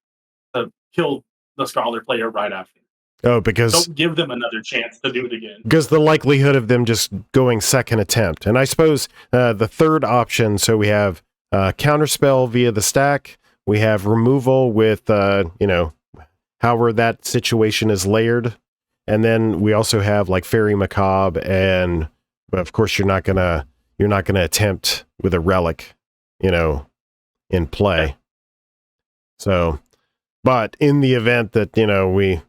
to kill the Scholar player right after. Oh, because Don't give them another chance to do it again. the likelihood of them just going second attempt. And I suppose the third option, so we have counterspell via the stack, we have removal with however that situation is layered, and then we also have like Fairy Macabre, and but of course you're not gonna attempt with a relic, in play. Yeah. So, but in the event that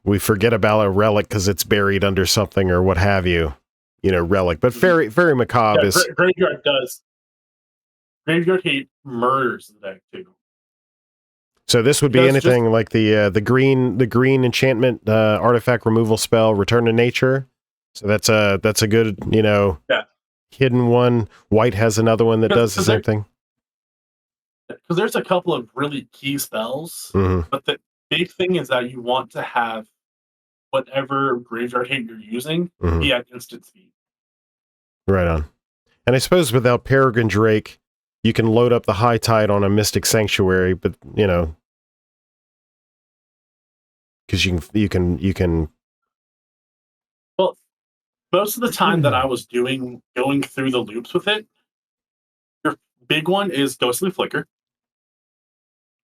we forget about a relic because it's buried under something or what have you, relic. But Fairy Macabre Yeah, is. Graveyard does. Graveyard Hate murders the deck too. So this would be Because just anything like the green enchantment artifact removal spell, Return to Nature. So that's a good yeah, hidden one. White has another one that does the because same thing. there's a couple of really key spells, Mm-hmm. but the big thing is that you want to have whatever Graveyard Hate you're using Mm-hmm. be at instant speed. Right on. And I suppose without Peregrine Drake, you can load up the High Tide on a Mystic Sanctuary, but because you can. Well, most of the time that I was going through the loops with it, your big one is Ghostly Flicker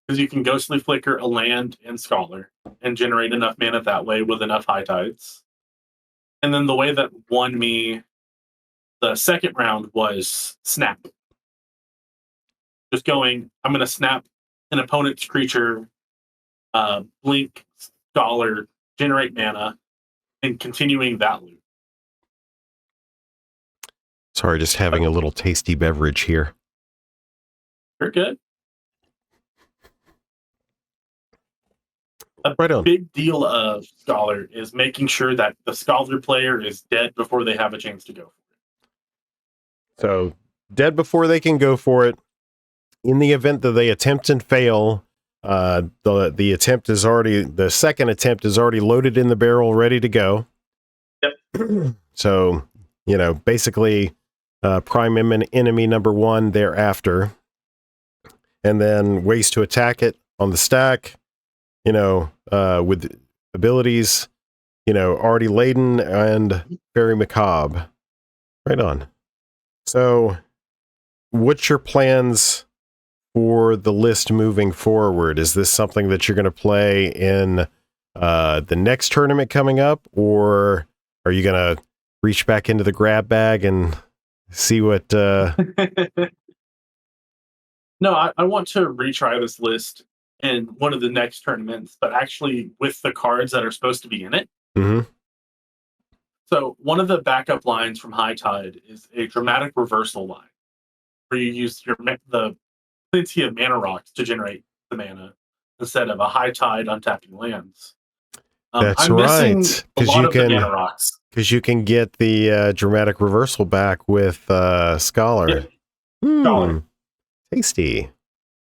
because you can Ghostly Flicker a land and Scholar and generate enough mana that way with enough High Tides. And then the way that won me the second round was Snap. Just going, I'm going to snap an opponent's creature, blink, Scholar, generate mana, and continuing that loop. Sorry, just having a little tasty beverage here. You're good. A Right on. big deal of Scholar is making sure that the Scholar player is dead before they have a chance to go for it. So dead before they can go for it. In the event that they attempt and fail, The second attempt is already loaded in the barrel, ready to go. Yep. So, basically, prime enemy number one thereafter, and then ways to attack it on the stack, with abilities, already laden and very macabre. Right on. So, what's your plans for the list moving forward? Is this something that you're going to play in the next tournament coming up, or are you going to reach back into the grab bag and see what... No, I want to retry this list in one of the next tournaments, but actually with the cards that are supposed to be in it. Mm-hmm. So one of the backup lines from High Tide is a dramatic reversal line, where you use the plenty of mana rocks to generate the mana instead of a High Tide untapping lands. That's I'm right. missing a lot of the mana rocks. Because you can get the dramatic reversal back with Scholar. Yeah. Scholar. Tasty.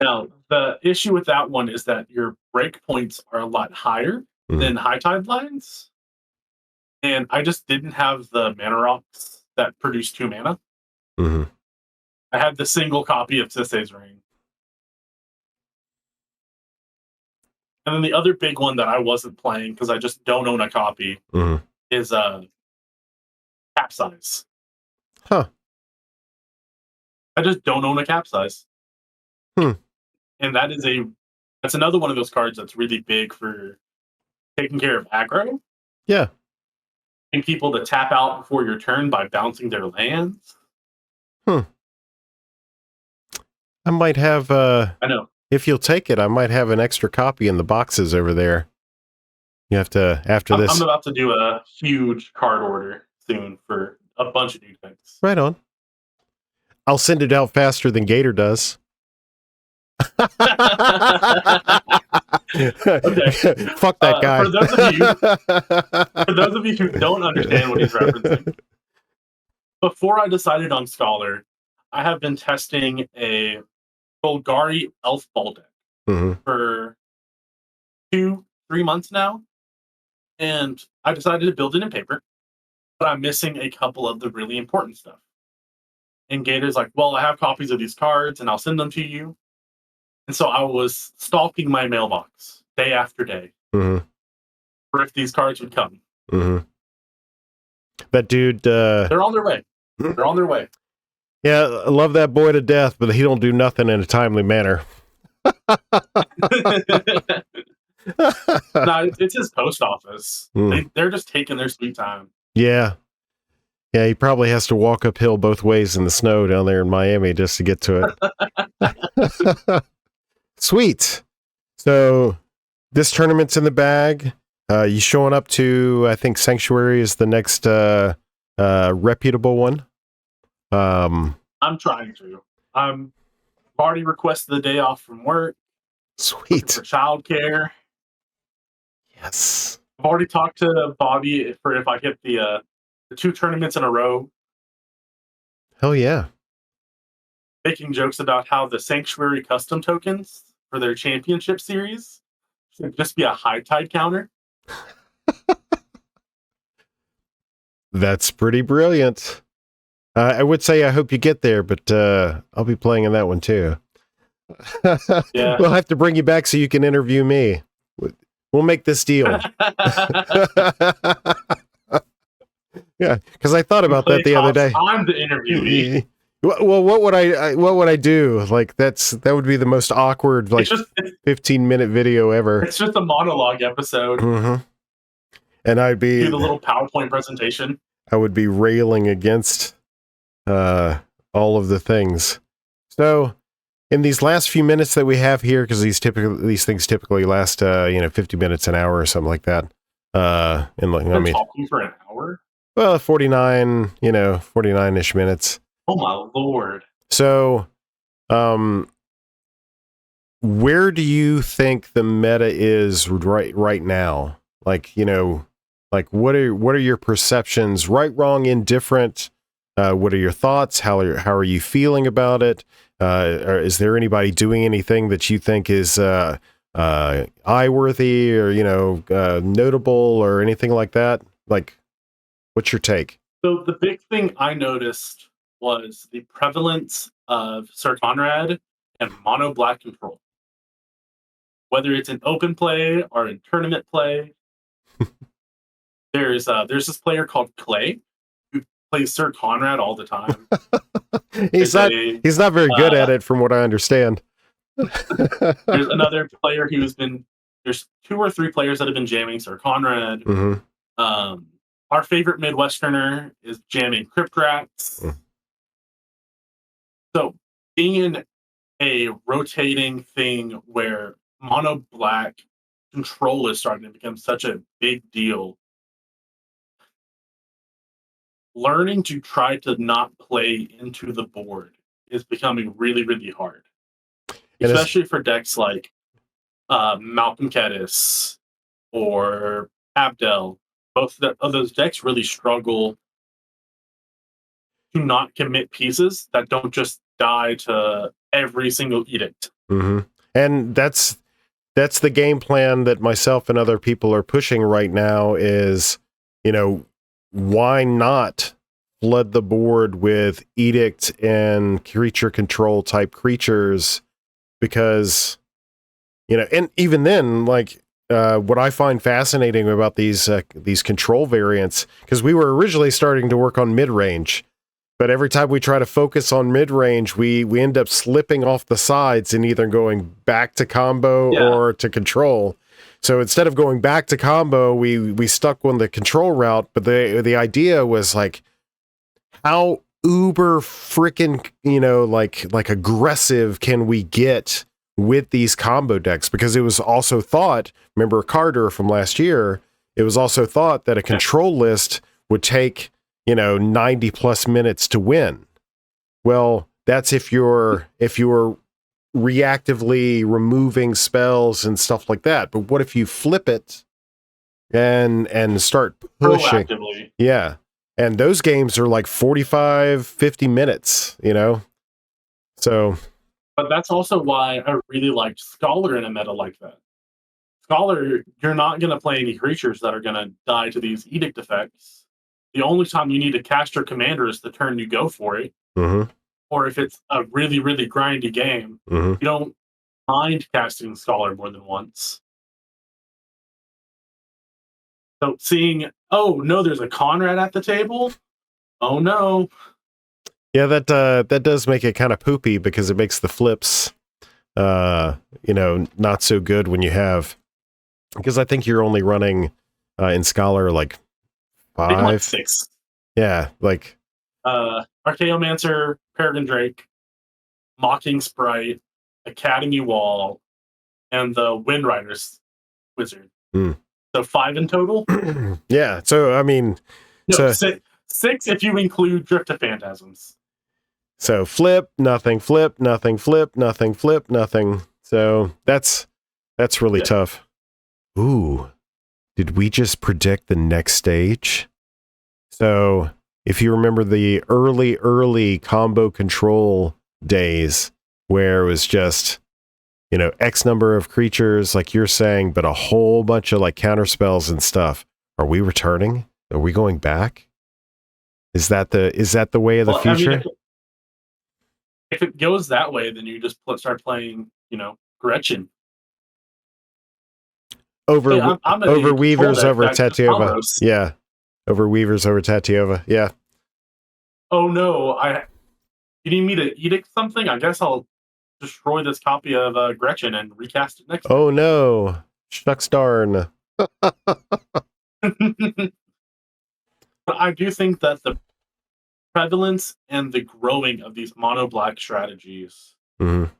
Now, the issue with that one is that your break points are a lot higher than High Tide lines. And I just didn't have the mana rocks that produce 2 mana. Mm-hmm. I had the single copy of Sisei's Ring. And then the other big one that I wasn't playing because I just don't own a copy is Capsize. Huh. I just don't own a Capsize. And that's another one of those cards that's really big for taking care of aggro. Yeah. And people to tap out before your turn by bouncing their lands. I might have I know. If you'll take it, I might have an extra copy in the boxes over there. You have to, after this. I'm about to do a huge card order soon for a bunch of new things. Right on. I'll send it out faster than Gator does. Okay. Fuck that guy. For those of you who don't understand what he's referencing, before I decided on Scholar, I have been testing a Golgari Elf Ball deck for 2-3 months now, and I decided to build it in paper, but I'm missing a couple of the really important stuff. And Gator's like, well, I have copies of these cards, and I'll send them to you. And so I was stalking my mailbox day after day for if these cards would come. That dude... they're on their way. They're on their way. Yeah, I love that boy to death, but he don't do nothing in a timely manner. No, it's his post office. They're just taking their sweet time. Yeah. Yeah, he probably has to walk uphill both ways in the snow down there in Miami just to get to it. Sweet. So this tournament's in the bag. You showing up to, I think Sanctuary is the next reputable one. I'm trying to. I've already requested the day off from work. Sweet. For childcare. Yes. I've already talked to Bobby for if I hit the 2 tournaments in a row. Hell yeah. Making jokes about how the Sanctuary custom tokens for their championship series should just be a High Tide counter. That's pretty brilliant. I would say I hope you get there, but I'll be playing in that one too. Yeah. We'll have to bring you back so you can interview me. We'll make this deal. Yeah, because I thought about that the other day. I'm the interviewee. Well, what would I do? Like that would be the most awkward 15-minute video ever. It's just a monologue episode. And I'd be do the little PowerPoint presentation. I would be railing against all of the things. So in these last few minutes that we have here, because these things typically last 50 minutes, an hour or something like that. Talking for an hour? Well, 49-ish minutes. Oh my Lord. So where do you think the meta is right now? Like, what are your perceptions? Right, wrong, indifferent? What are your thoughts? How are you feeling about it? Is there anybody doing anything that you think is eye-worthy or, notable or anything like that? Like, what's your take? So the big thing I noticed was the prevalence of Sir Conrad and mono black control. Whether it's in open play or in tournament play, there's this player called Clay who plays Sir Conrad all the time. he's There's not a he's not very good at it from what I understand. there's another player who's been there's 2 or 3 players that have been jamming Sir Conrad. Mhm. Our favorite Midwesterner is jamming Cryptrats. Mm. So being in a rotating thing where mono black control is starting to become such a big deal, learning to try to not play into the board is becoming really, really hard, And it's especially for decks like Malcolm Kedis or Abdel. Of those decks really struggle to not commit pieces that don't just die to every single edict. mhm. And that's the game plan that myself and other people are pushing right now is, why not flood the board with edict and creature control type creatures? Because, and even then, like, what I find fascinating about these control variants, because we were originally starting to work on mid-range, but every time we try to focus on mid-range, we end up slipping off the sides and either going back to combo or to control. So instead of going back to combo, we stuck on the control route. But the idea was like, how uber freaking, like aggressive can we get with these combo decks? Because it was also thought, remember Carter from last year, it was also thought that a control list would take 90 plus minutes to win. Well, that's if you're reactively removing spells and stuff like that. But what if you flip it and start pushing? Proactively. Yeah. And those games are like 45, 50 minutes, So. But that's also why I really liked Scholar in a meta like that. Scholar, you're not going to play any creatures that are going to die to these edict effects. The only time you need to cast your commander is the turn you go for it. Mm-hmm. Or if it's a really, really grindy game, Mm-hmm. you don't mind casting Scholar more than once. So seeing, oh no, there's a Conrad at the table. Oh no. Yeah, that does make it kind of poopy because it makes the flips, not so good when you have, because I think you're only running in Scholar like 5, like 6. Yeah, like Archaeomancer, Peregrine Drake, Mocking Sprite, Academy Wall, and the Wind Riders Wizard. So 5 in total. Yeah. So I mean, no, 6 if you include Drift of Phantasms. So flip, nothing, flip, nothing, flip, nothing, flip, nothing. So that's really tough. Ooh, did we just predict the next stage? So if you remember the early combo control days where it was just, X number of creatures, like you're saying, but a whole bunch of like counter spells and stuff. Are we returning? Are we going back? Is that the way of the future? I mean, if it goes that way, then you just start playing, Gretchen. Over I'm Weavers over Tatiova. Yeah. Over Weavers over Tatiova. Yeah. Oh no, you need me to edict something? I guess I'll destroy this copy of Gretchen and recast it next time. Oh no. Shucks darn. But I do think that the prevalence and the growing of these mono black strategies,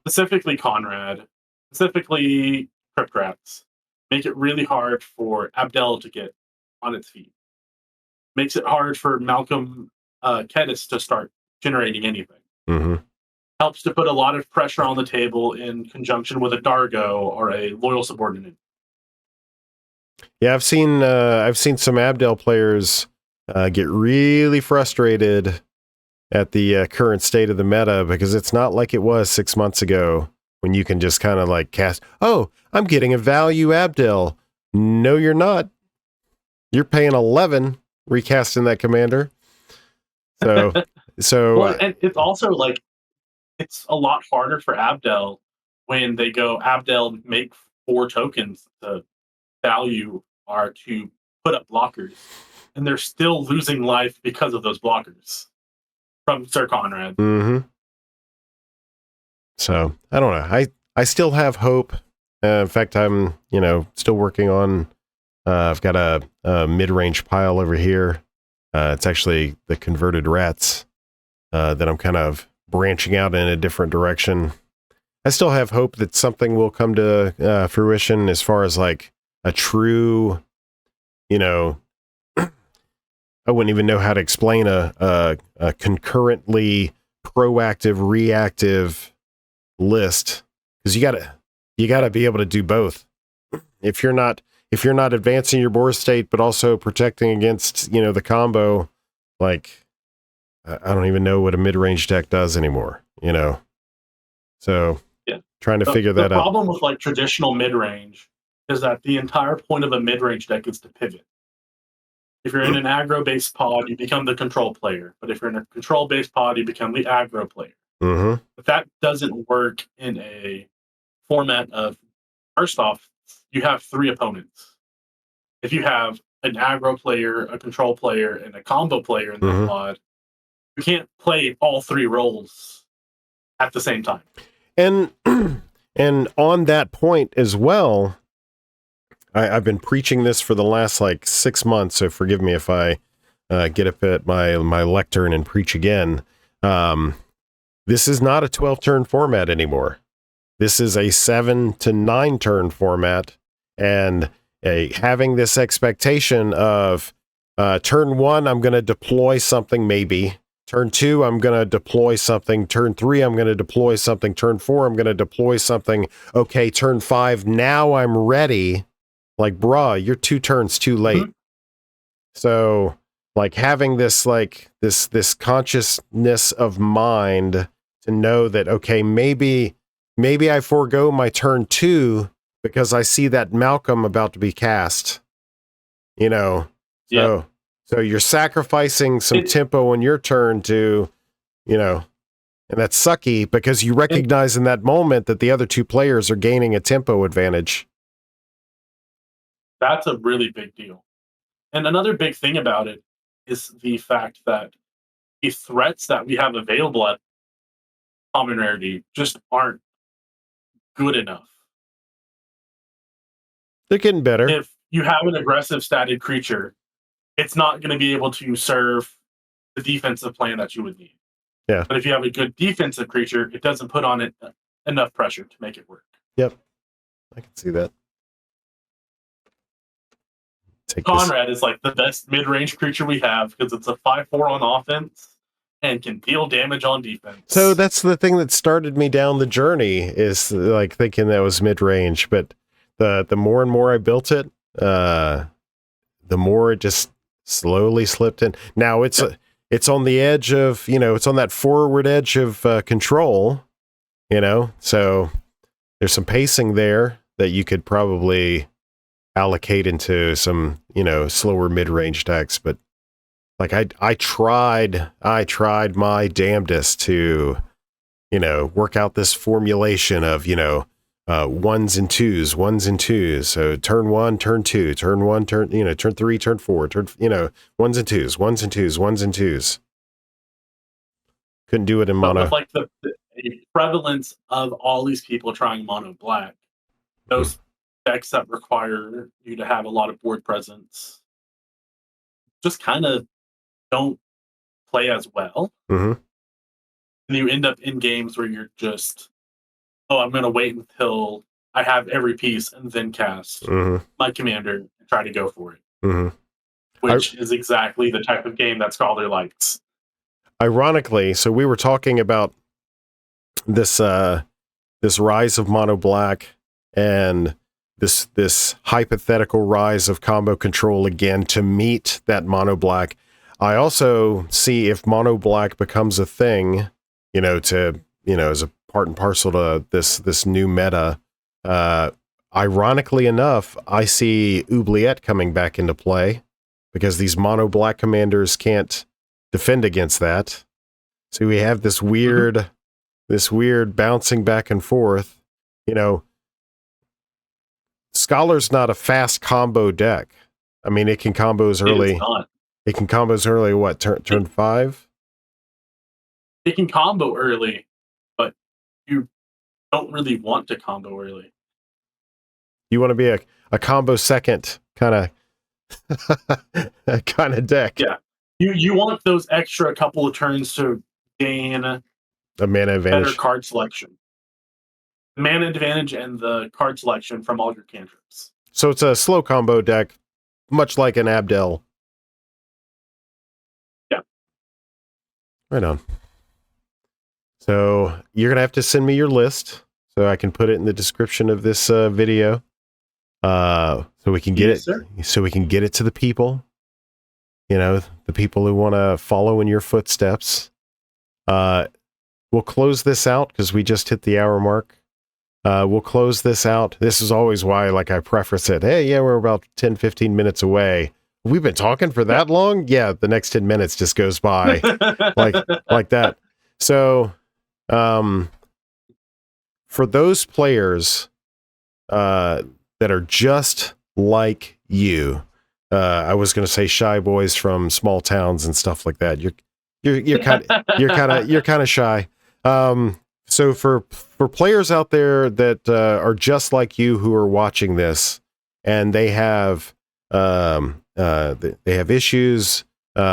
specifically Conrad, specifically Cryptrats, make it really hard for Abdel to get on its feet. Makes it hard for Malcolm Kedis to start generating anything. Helps to put a lot of pressure on the table in conjunction with a Dargo or a loyal subordinate. Yeah, I've seen some Abdel players get really frustrated at the current state of the meta because it's not like it was 6 months ago. when you can just kind of like cast, oh, I'm getting a value Abdel. No, you're not. You're paying 11 recasting that commander. So, well, and it's also like it's a lot harder for Abdel when they go Abdel make 4 tokens. The value are to put up blockers, and they're still losing life because of those blockers from Sir Conrad. mm-hmm. So I don't know. I still have hope. In fact, I'm still working on. I've got a mid-range pile over here. It's actually the converted rats that I'm kind of branching out in a different direction. I still have hope that something will come to fruition as far as like a true, I wouldn't even know how to explain a concurrently proactive, reactive list, because you gotta be able to do both. If you're not advancing your board state, but also protecting against, the combo, like, I don't even know what a mid-range deck does anymore, So, yeah. Trying to figure that out. The problem with like traditional mid-range is that the entire point of a mid-range deck is to pivot. If you're in an aggro-based pod, you become the control player. But if you're in a control-based pod, you become the aggro player. Mm-hmm. But that doesn't work in a format of, first off, you have 3 opponents. If you have an aggro player, a control player, and a combo player in that pod, you can't play all 3 roles at the same time. And on that point as well, I've been preaching this for the last like 6 months, so forgive me if I get up at my lectern and preach again. This is not a 12-turn format anymore. This is a 7 to 9 turn format, and having this expectation of turn 1, I'm going to deploy something maybe. Turn 2, I'm going to deploy something. Turn 3, I'm going to deploy something. Turn 4, I'm going to deploy something. Okay, turn 5, now I'm ready. Like, bruh, you're 2 turns too late. Mm-hmm. So, like, having this, like, this consciousness of mind to know that, okay, maybe I forego my turn 2 because I see that Malcolm about to be cast. So you're sacrificing some tempo on your turn to, and that's sucky because you recognize in that moment that the other 2 players are gaining a tempo advantage. That's a really big deal. And another big thing about it is the fact that the threats that we have available at common rarity just aren't good enough. They're getting better. If you have an aggressive static creature, it's not going to be able to serve the defensive plan that you would need. Yeah. But if you have a good defensive creature, it doesn't put on it enough pressure to make it work. Yep. I can see that. Conrad is like the best mid-range creature we have because it's a 5/4 on offense and can deal damage on defense. So that's the thing that started me down the journey, is like thinking that was mid-range, but the more and more I built it, the more it just slowly slipped in. Now it's on the edge of, it's on that forward edge of control, so there's some pacing there that you could probably allocate into some, slower mid-range decks. But like I tried my damnedest to, work out this formulation of, 1s and 2s. So turn 1, turn 2, turn 1, turn 3, turn 4, 1s and 2s, 1s and 2s, 1s and 2s. Couldn't do it in mono. With like the prevalence of all these people trying mono black, those decks that require you to have a lot of board presence just kind of don't play as well. Mm-hmm. And you end up in games where you're just, I'm going to wait until I have every piece and then cast my commander and try to go for it. Mm-hmm. Which is exactly the type of game that Scholar likes. Ironically, so we were talking about this rise of mono black and this hypothetical rise of combo control again to meet that mono black. I also see if mono black becomes a thing, as a part and parcel to this new meta. Ironically enough, I see Oubliette coming back into play because these mono black commanders can't defend against that. So we have this weird bouncing back and forth. You know, Scholar's not a fast combo deck. I mean, it can combo as early. It can combo as early. What turn 5? It can combo early, but you don't really want to combo early. You want to be a combo second kind of deck. Yeah, you want those extra couple of turns to gain a mana advantage, better card selection, mana advantage, and the card selection from all your cantrips. So it's a slow combo deck, much like an Abdel. Yeah. Right on. So you're gonna have to send me your list so I can put it in the description of this video. So we can get it. Sir. So we can get it to the people. You know, the people who want to follow in your footsteps. We'll close this out because we just hit the hour mark. We'll close this out. This is always why, like, I preface it. Hey, yeah, we're about 10, 15 minutes away. We've been talking for that long? Yeah, the next 10 minutes just goes by like that. So, for those players that are just like you, I was going to say shy boys from small towns and stuff like that. You're kind of shy. So for players out there that are just like you who are watching this, and they have issues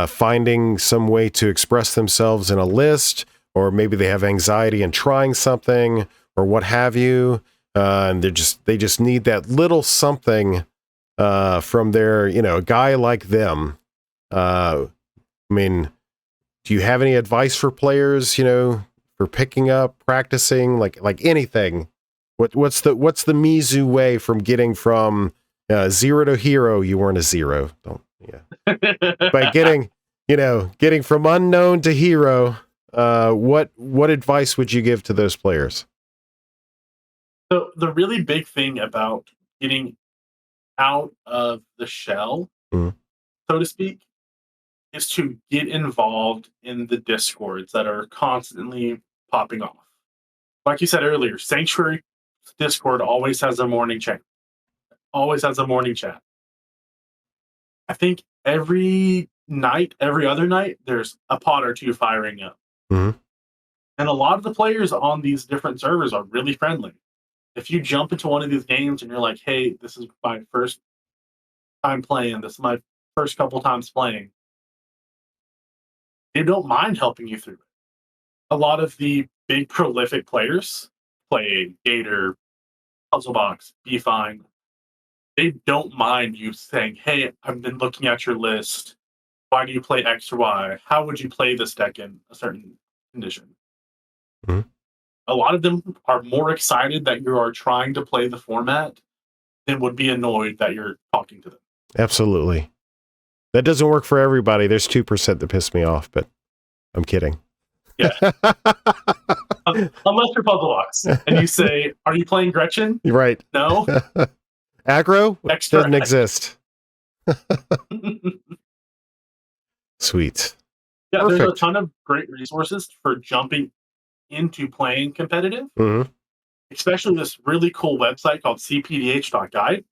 finding some way to express themselves in a list, or maybe they have anxiety in trying something, or what have you, and they just need that little something from their, a guy like them. I mean, do you have any advice for players, for picking up, practicing, like anything? What's the Mizu way from getting from 0 to hero? You weren't a 0. By getting from unknown to hero, what advice would you give to those players? So the really big thing about getting out of the shell, so to speak, is to get involved in the discords that are constantly popping off. Like you said earlier, Sanctuary Discord always has a morning chat. I think every other night, there's a pod or two firing up. Mm-hmm. And a lot of the players on these different servers are really friendly. If you jump into one of these games and you're like, hey, this is my first time playing, this is my first couple times playing, they don't mind helping you through it. A lot of the big prolific players, play Gator, Puzzlebox, Be Fine, they don't mind you saying, hey, I've been looking at your list. Why do you play X or Y? How would you play this deck in a certain condition? Mm-hmm. A lot of them are more excited that you are trying to play the format than would be annoyed that you're talking to them. Absolutely. That doesn't work for everybody. There's 2% that piss me off, but I'm kidding. Yeah. Unless you're Puzzlebox and you say, are you playing Gretchen? Right. No. Aggro Extra doesn't exist. Sweet. Yeah, Perfect. There's a ton of great resources for jumping into playing competitive. Mm-hmm. Especially this really cool website called cPDH.guide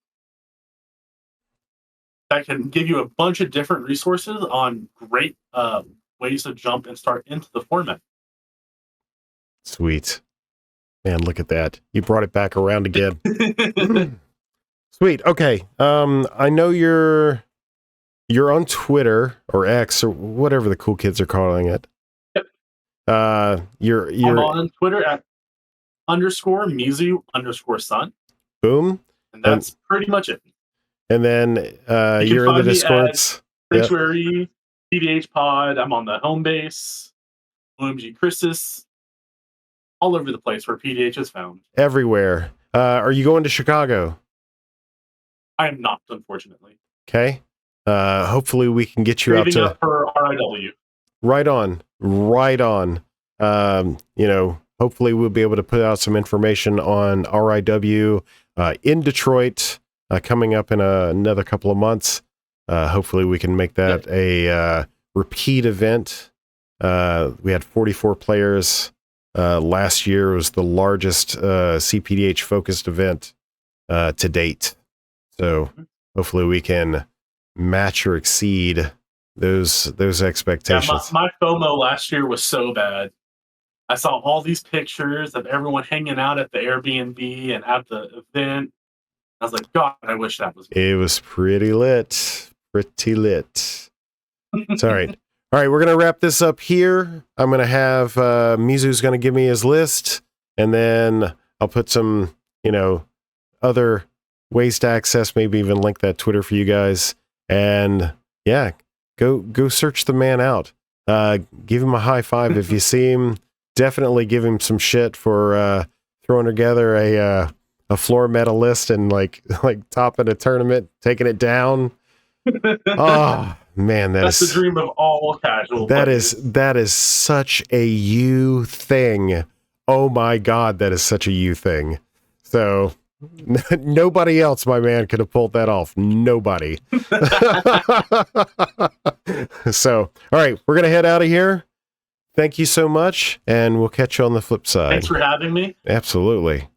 that can give you a bunch of different resources on great ways to jump and start into the format. Sweet. Man, look at that. You brought it back around again. Sweet. Okay. I know you're on Twitter or X or whatever the cool kids are calling it. Yep. You're I'm on Twitter at _Mizu_Sun. Boom. And that's pretty much it. And then you're in the Discords. Sanctuary, cPDH Pod. I'm on the home base. OMG Christus. All over the place where PDH is found. Everywhere. Are you going to Chicago? I am not, unfortunately. Okay. Hopefully we can get you out to up for RIW. Right on. hopefully we'll be able to put out some information on RIW in Detroit coming up in another couple of months. Hopefully we can make that a repeat event. We had 44 players. Last year was the largest cPDH focused event to date. So hopefully we can match or exceed those expectations. Yeah, my FOMO last year was so bad. I saw all these pictures of everyone hanging out at the Airbnb and at the event. I was like, God, I wish that was me. It was pretty lit. Pretty lit. It's all right. All right, we're going to wrap this up here. I'm going to have Mizu's going to give me his list, and then I'll put some, other ways to access, maybe even link that Twitter for you guys. And yeah, go search the man out. Give him a high five if you see him. Definitely give him some shit for throwing together a floor medalist and like topping a tournament, taking it down. Oh man, that's the dream of all casual players. That is such a you thing. Oh my God, that is such a you thing. So nobody else, my man, could have pulled that off. Nobody. So, all right, we're gonna head out of here. Thank you so much, and we'll catch you on the flip side. Thanks for having me. Absolutely.